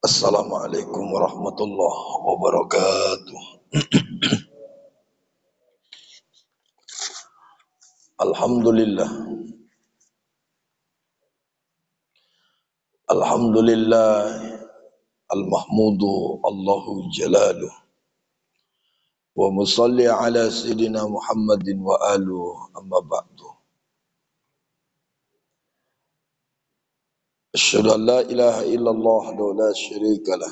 Assalamualaikum warahmatullahi wabarakatuh. Alhamdulillah. Alhamdulillah. Al-mahmudu Allahu jalaluh. Wa musalli ala Sayyidina Muhammadin wa aluh amma ba'du. Asyhadu an la ilaha illallah wa la syarika lah.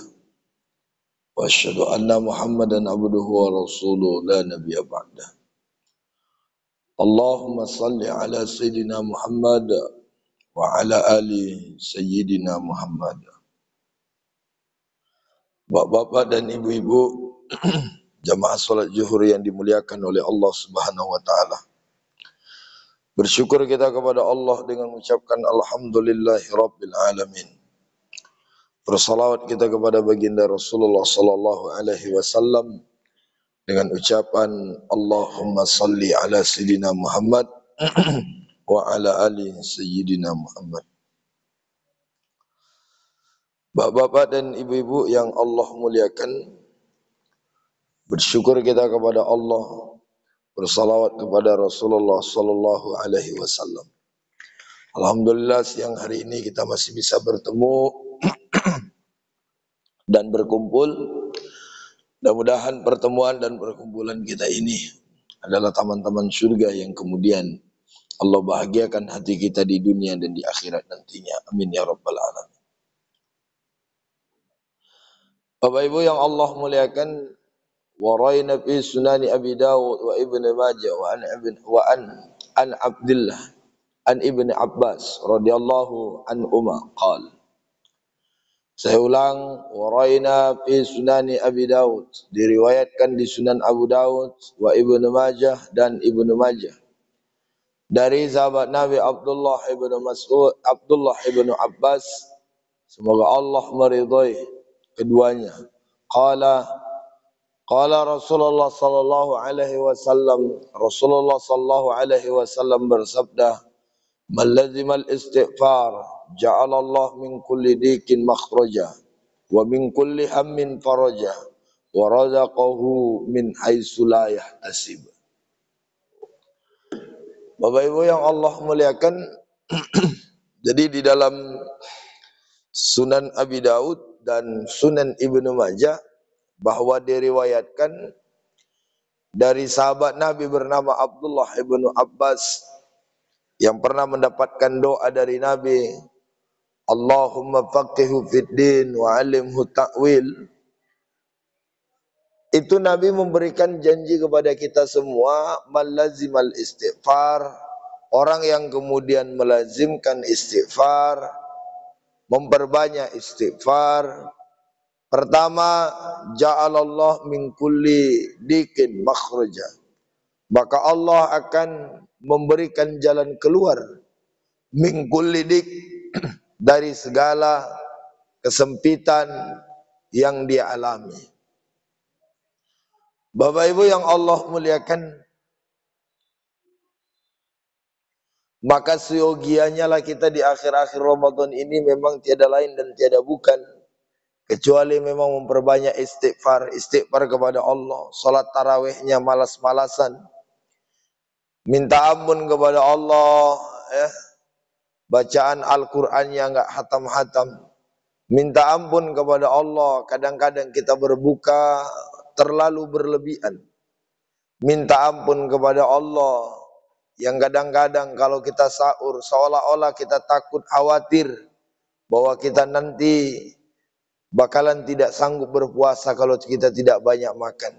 Wa asyhadu anna Muhammadan abduhu wa rasuluh la nabiyya ba'dah. Allahumma salli ala Sayyidina Muhammad wa ala ali Sayyidina Muhammad. Bapak-bapak dan ibu-ibu jamaah salat zuhur yang dimuliakan oleh Allah Subhanahu wa taala. Bersyukur kita kepada Allah dengan mengucapkan alhamdulillahirabbil alamin. Bersalawat kita kepada baginda Rasulullah sallallahu alaihi wasallam dengan ucapan Allahumma salli ala sayyidina Muhammad wa ala ali sayyidina Muhammad. Bapak-bapak dan ibu-ibu yang Allah muliakan, bersyukur kita kepada Allah, bersalawat kepada Rasulullah sallallahu alaihi wasallam. Alhamdulillah siang hari ini kita masih bisa bertemu dan berkumpul. Mudah-mudahan pertemuan dan perkumpulan kita ini adalah teman-teman surga yang kemudian Allah bahagiakan hati kita di dunia dan di akhirat nantinya. Amin ya rabbal alamin. Bapak Ibu yang Allah muliakan, warayna fi sunani Abi Dawud wa Ibn Majah wa an Abdullah an Ibn Abbas radhiyallahu anhuma qala. Saya ulang, warayna fi sunani Abi Dawud, diriwayatkan di Sunan Abu Dawud, wa Ibnu Majah dan Ibnu Majah, dari sahabat Nabi Abdullah ibnu Abbas, semoga Allah meridhai keduanya. Qala Rasulullah sallallahu alaihi wasallam, Rasulullah sallallahu alaihi wasallam bersabda, "Man lazimal istighfar ja'alallah min kulli dikin makhraja wa min kulli hammin faraja wa razaqahu min haitsu la yahtasib." Bapak Ibu yang Allah muliakan, jadi di dalam Sunan Abi Daud dan Sunan Ibnu Majah bahwa diriwayatkan dari sahabat Nabi bernama Abdullah ibnu Abbas yang pernah mendapatkan doa dari Nabi, Allahumma faqihu fid din wa 'allimhu ta'wil. Itu Nabi memberikan janji kepada kita semua, malazimal istighfar, orang yang kemudian melazimkan istighfar, memperbanyak istighfar. Pertama, ja'alallah min kulli dikin makhraja, maka Allah akan memberikan jalan keluar, min kulli dik, dari segala kesempitan yang dia alami. Bapak Ibu yang Allah muliakan, maka seyogianya lah kita di akhir-akhir Ramadan ini memang tiada lain dan tiada bukan kecuali memang memperbanyak istighfar kepada Allah. Salat tarawihnya malas-malasan, minta ampun kepada Allah, bacaan Al-Qur'annya enggak hatam-hatam, minta ampun kepada Allah. Kadang-kadang kita berbuka terlalu berlebihan, minta ampun kepada Allah. Yang kadang-kadang kalau kita sahur seolah-olah kita takut khawatir bahwa kita nanti bakalan tidak sanggup berpuasa kalau kita tidak banyak makan.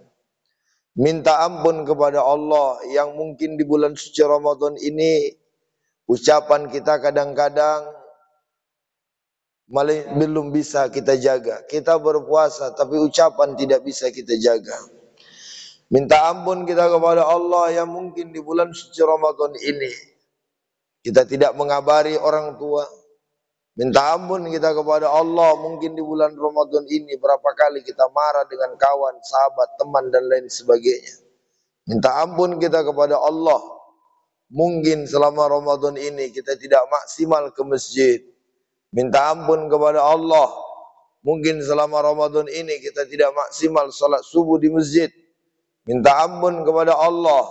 Minta ampun kepada Allah yang mungkin di bulan suci Ramadan ini ucapan kita kadang-kadang belum bisa kita jaga. Kita berpuasa tapi ucapan tidak bisa kita jaga. Minta ampun kita kepada Allah yang mungkin di bulan suci Ramadan ini kita tidak mengabari orang tua. Minta ampun kita kepada Allah mungkin di bulan Ramadan ini berapa kali kita marah dengan kawan, sahabat, teman dan lain sebagainya. Minta ampun kita kepada Allah mungkin selama Ramadan ini kita tidak maksimal ke masjid. Minta ampun kepada Allah mungkin selama Ramadan ini kita tidak maksimal salat subuh di masjid, minta ampun kepada Allah.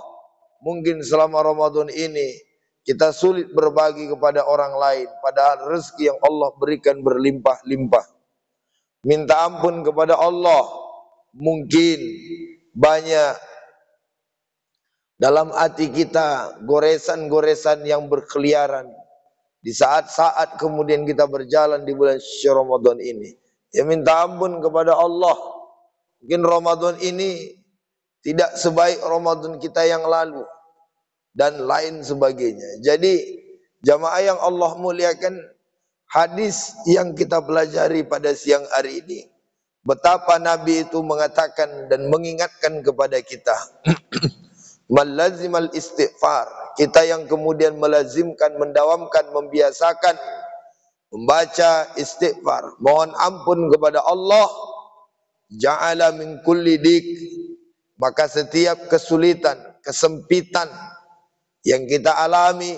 Mungkin selama Ramadan ini kita sulit berbagi kepada orang lain, padahal rezeki yang Allah berikan berlimpah-limpah. Minta ampun kepada Allah. Mungkin banyak dalam hati kita goresan-goresan yang berkeliaran di saat-saat kemudian kita berjalan di bulan suci Ramadan ini. Ya minta ampun kepada Allah. Mungkin Ramadan ini tidak sebaik Ramadan kita yang lalu dan lain sebagainya. Jadi jamaah yang Allah muliakan, hadis yang kita pelajari pada siang hari ini, betapa Nabi itu mengatakan dan mengingatkan kepada kita malazimal istighfar, kita yang kemudian melazimkan, mendawamkan, membiasakan membaca istighfar, mohon ampun kepada Allah, ja'ala min kulli dik, maka setiap kesulitan, kesempitan yang kita alami,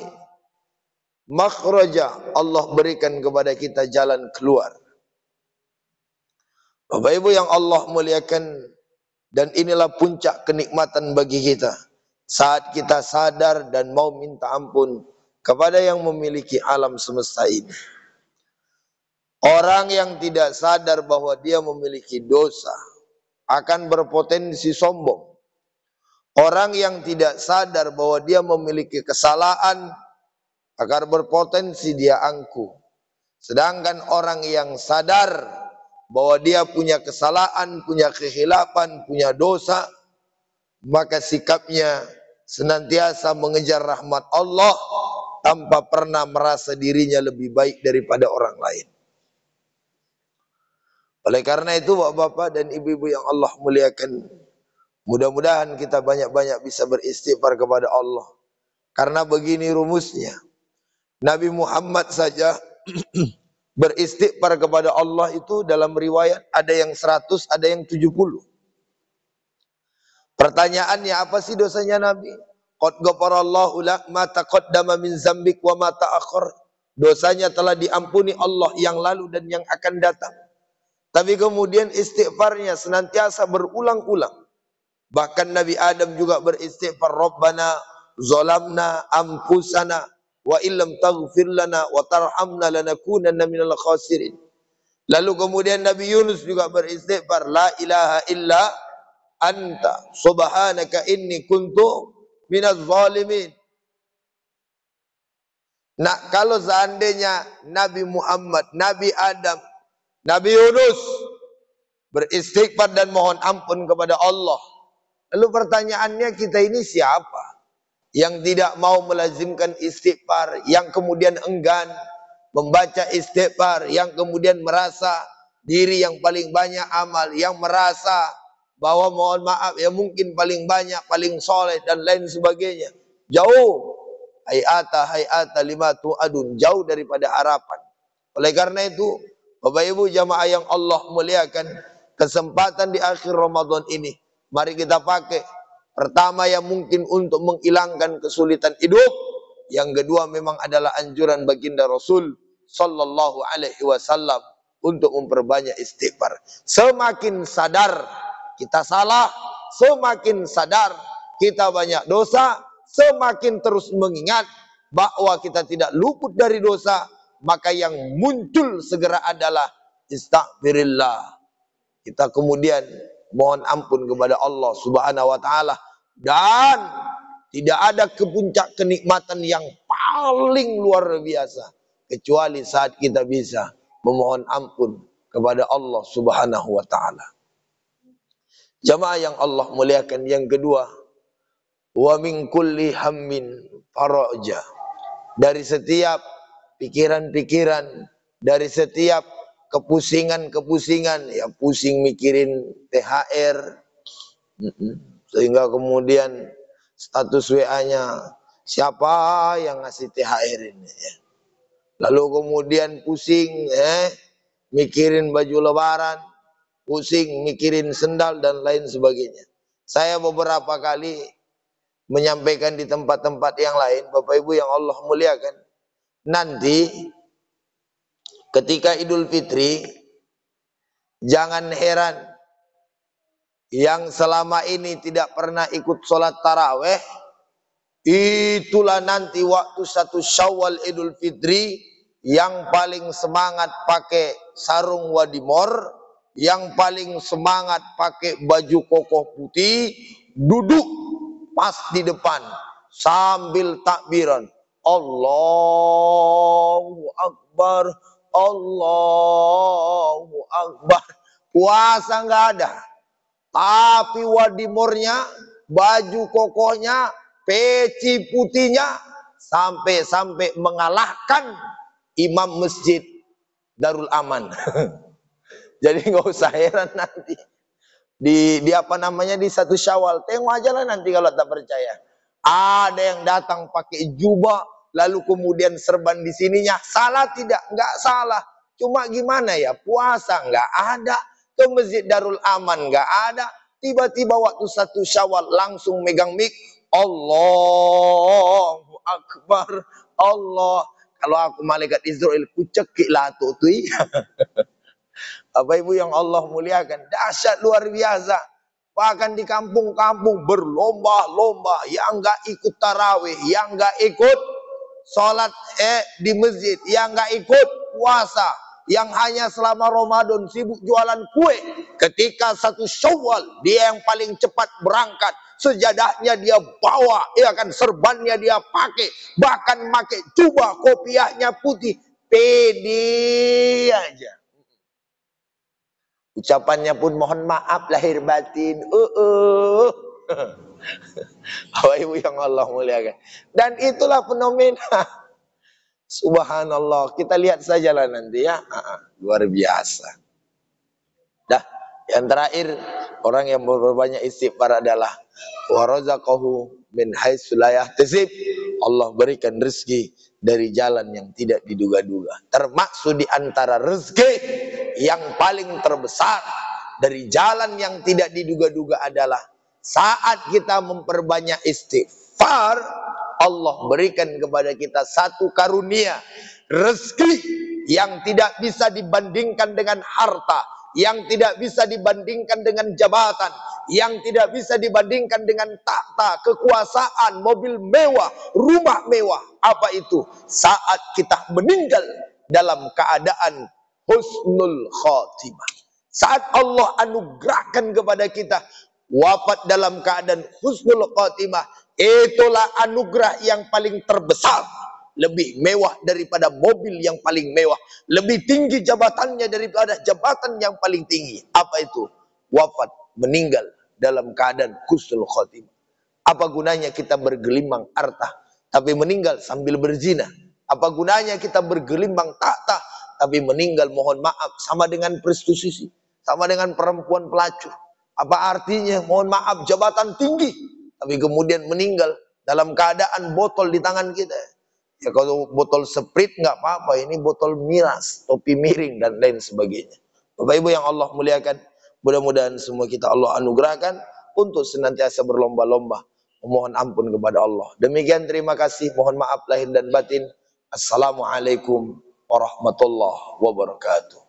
makhraja, Allah berikan kepada kita jalan keluar. Bapak Ibu yang Allah muliakan, dan inilah puncak kenikmatan bagi kita saat kita sadar dan mau minta ampun kepada yang memiliki alam semesta ini. Orang yang tidak sadar bahwa dia memiliki dosa akan berpotensi sombong. Orang yang tidak sadar bahwa dia memiliki kesalahan akan berpotensi dia angkuh. Sedangkan orang yang sadar bahwa dia punya kesalahan, punya kekhilafan, punya dosa, maka sikapnya senantiasa mengejar rahmat Allah tanpa pernah merasa dirinya lebih baik daripada orang lain. Oleh karena itu bapak-bapak dan ibu-ibu yang Allah muliakan, mudah-mudahan kita banyak-banyak bisa beristighfar kepada Allah. Karena begini rumusnya, Nabi Muhammad saja beristighfar kepada Allah itu dalam riwayat ada yang 100, ada yang 70. Pertanyaannya, apa sih dosanya Nabi? Qad ghafarallahu lak ma taqaddama min zambik wa ma ta'akhkhar. Dosanya telah diampuni Allah yang lalu dan yang akan datang. Tapi kemudian istighfarnya senantiasa berulang-ulang. Bahkan Nabi Adam juga beristighfar, Rabbana zalamna anfusana wa illam taghfir lana wa tarhamna lanakunanna minal khasirin. Lalu kemudian Nabi Yunus juga beristighfar, la ilaha illa anta subhanaka inni kuntu minaz zalimin. Nah, kalau seandainya Nabi Muhammad, Nabi Adam, Nabi Yunus beristighfar dan mohon ampun kepada Allah, lalu pertanyaannya, kita ini siapa yang tidak mau melazimkan istighfar, yang kemudian enggan membaca istighfar, yang kemudian merasa diri yang paling banyak amal, yang merasa bahwa mohon maaf ya mungkin paling banyak, paling soleh dan lain sebagainya. Jauh, hayata lima tu'adun, jauh daripada harapan. Oleh karena itu, Bapak Ibu jamaah yang Allah muliakan, kesempatan di akhir Ramadan ini, mari kita pakai. Pertama yang mungkin untuk menghilangkan kesulitan hidup. Yang kedua memang adalah anjuran baginda Rasul Sallallahu Alaihi Wasallam untuk memperbanyak istighfar. Semakin sadar kita salah, semakin sadar kita banyak dosa, semakin terus mengingat bahwa kita tidak luput dari dosa, maka yang muncul segera adalah istighfarillah. Kita kemudian mohon ampun kepada Allah Subhanahu wa taala, dan tidak ada kepuncak kenikmatan yang paling luar biasa kecuali saat kita bisa memohon ampun kepada Allah Subhanahu wa taala. Jamaah yang Allah muliakan, yang kedua, wa min kulli hammin faraja. Dari setiap pikiran-pikiran, dari setiap kepusingan-kepusingan, ya pusing mikirin THR, sehingga kemudian status WA-nya siapa yang ngasih THR ini ya. Lalu kemudian pusing mikirin baju lebaran, pusing mikirin sendal dan lain sebagainya. Saya beberapa kali menyampaikan di tempat-tempat yang lain, Bapak Ibu yang Allah muliakan, nanti ketika Idul Fitri Jangan heran yang selama ini tidak pernah ikut sholat taraweh, itulah nanti waktu 1 Syawal Idul Fitri yang paling semangat pakai sarung wadimor, yang paling semangat pakai baju kokoh putih, duduk pas di depan sambil takbiran, Allahu Akbar, Allahu Akbar. Puasa nggak ada, tapi wadimornya, baju kokohnya, peci putihnya, sampai mengalahkan imam masjid Darul Aman. Jadi nggak usah heran nanti di apa namanya di 1 Syawal. Tengok aja lah nanti kalau tak percaya. Ada yang datang pakai jubah, lalu kemudian serban di sininya. Salah tidak? Nggak salah. Cuma gimana ya, puasa nggak ada, ke masjid Darul Aman nggak ada. Tiba-tiba waktu 1 Syawal langsung megang mic, Allahu Akbar, Allah. Kalau aku malaikat Israel, ku cekik lah tuh. Bapak Ibu yang Allah muliakan, dahsyat luar biasa. Bahkan di kampung-kampung berlomba-lomba, yang enggak ikut tarawih, yang enggak ikut sholat di masjid, yang enggak ikut puasa, yang hanya selama Ramadan sibuk jualan kue. Ketika 1 Syawal dia yang paling cepat berangkat, sejadahnya dia bawa, ya kan, serbannya dia pakai, bahkan pakai jubah, kopiahnya putih, pede aja. Ucapannya pun mohon maaf lahir batin. Bapak Ibu yang Allah muliakan. Dan itulah fenomena. Subhanallah. Kita lihat sajalah nanti ya. Luar biasa. Dah, yang terakhir, orang yang berbanyak istighfar adalah wa razaqahu min haitsu la yahtasib. Allah berikan rezeki dari jalan yang tidak diduga-duga. Termaksud di antara rezeki yang paling terbesar dari jalan yang tidak diduga-duga adalah saat kita memperbanyak istighfar, Allah berikan kepada kita satu karunia, rezeki yang tidak bisa dibandingkan dengan harta, yang tidak bisa dibandingkan dengan jabatan, yang tidak bisa dibandingkan dengan takhta, kekuasaan, mobil mewah, rumah mewah. Apa itu? Saat kita meninggal dalam keadaan husnul khotimah. Saat Allah anugerahkan kepada kita wafat dalam keadaan husnul khotimah, itulah anugerah yang paling terbesar. Lebih mewah daripada mobil yang paling mewah, lebih tinggi jabatannya daripada jabatan yang paling tinggi. Apa itu? Wafat, meninggal dalam keadaan husnul khotimah. Apa gunanya kita bergelimang harta tapi meninggal sambil berzina? Apa gunanya kita bergelimang tahta tapi meninggal, mohon maaf, sama dengan prostitusi, sama dengan perempuan pelacur? Apa artinya, mohon maaf, jabatan tinggi tapi kemudian meninggal dalam keadaan botol di tangan kita? Ya kalau botol Sprite nggak apa-apa, ini botol miras, topi miring dan lain sebagainya. Bapak Ibu yang Allah muliakan, mudah-mudahan semua kita Allah anugerahkan untuk senantiasa berlomba-lomba memohon ampun kepada Allah. Demikian, terima kasih, mohon maaf lahir dan batin. Assalamualaikum warahmatullahi wabarakatuh.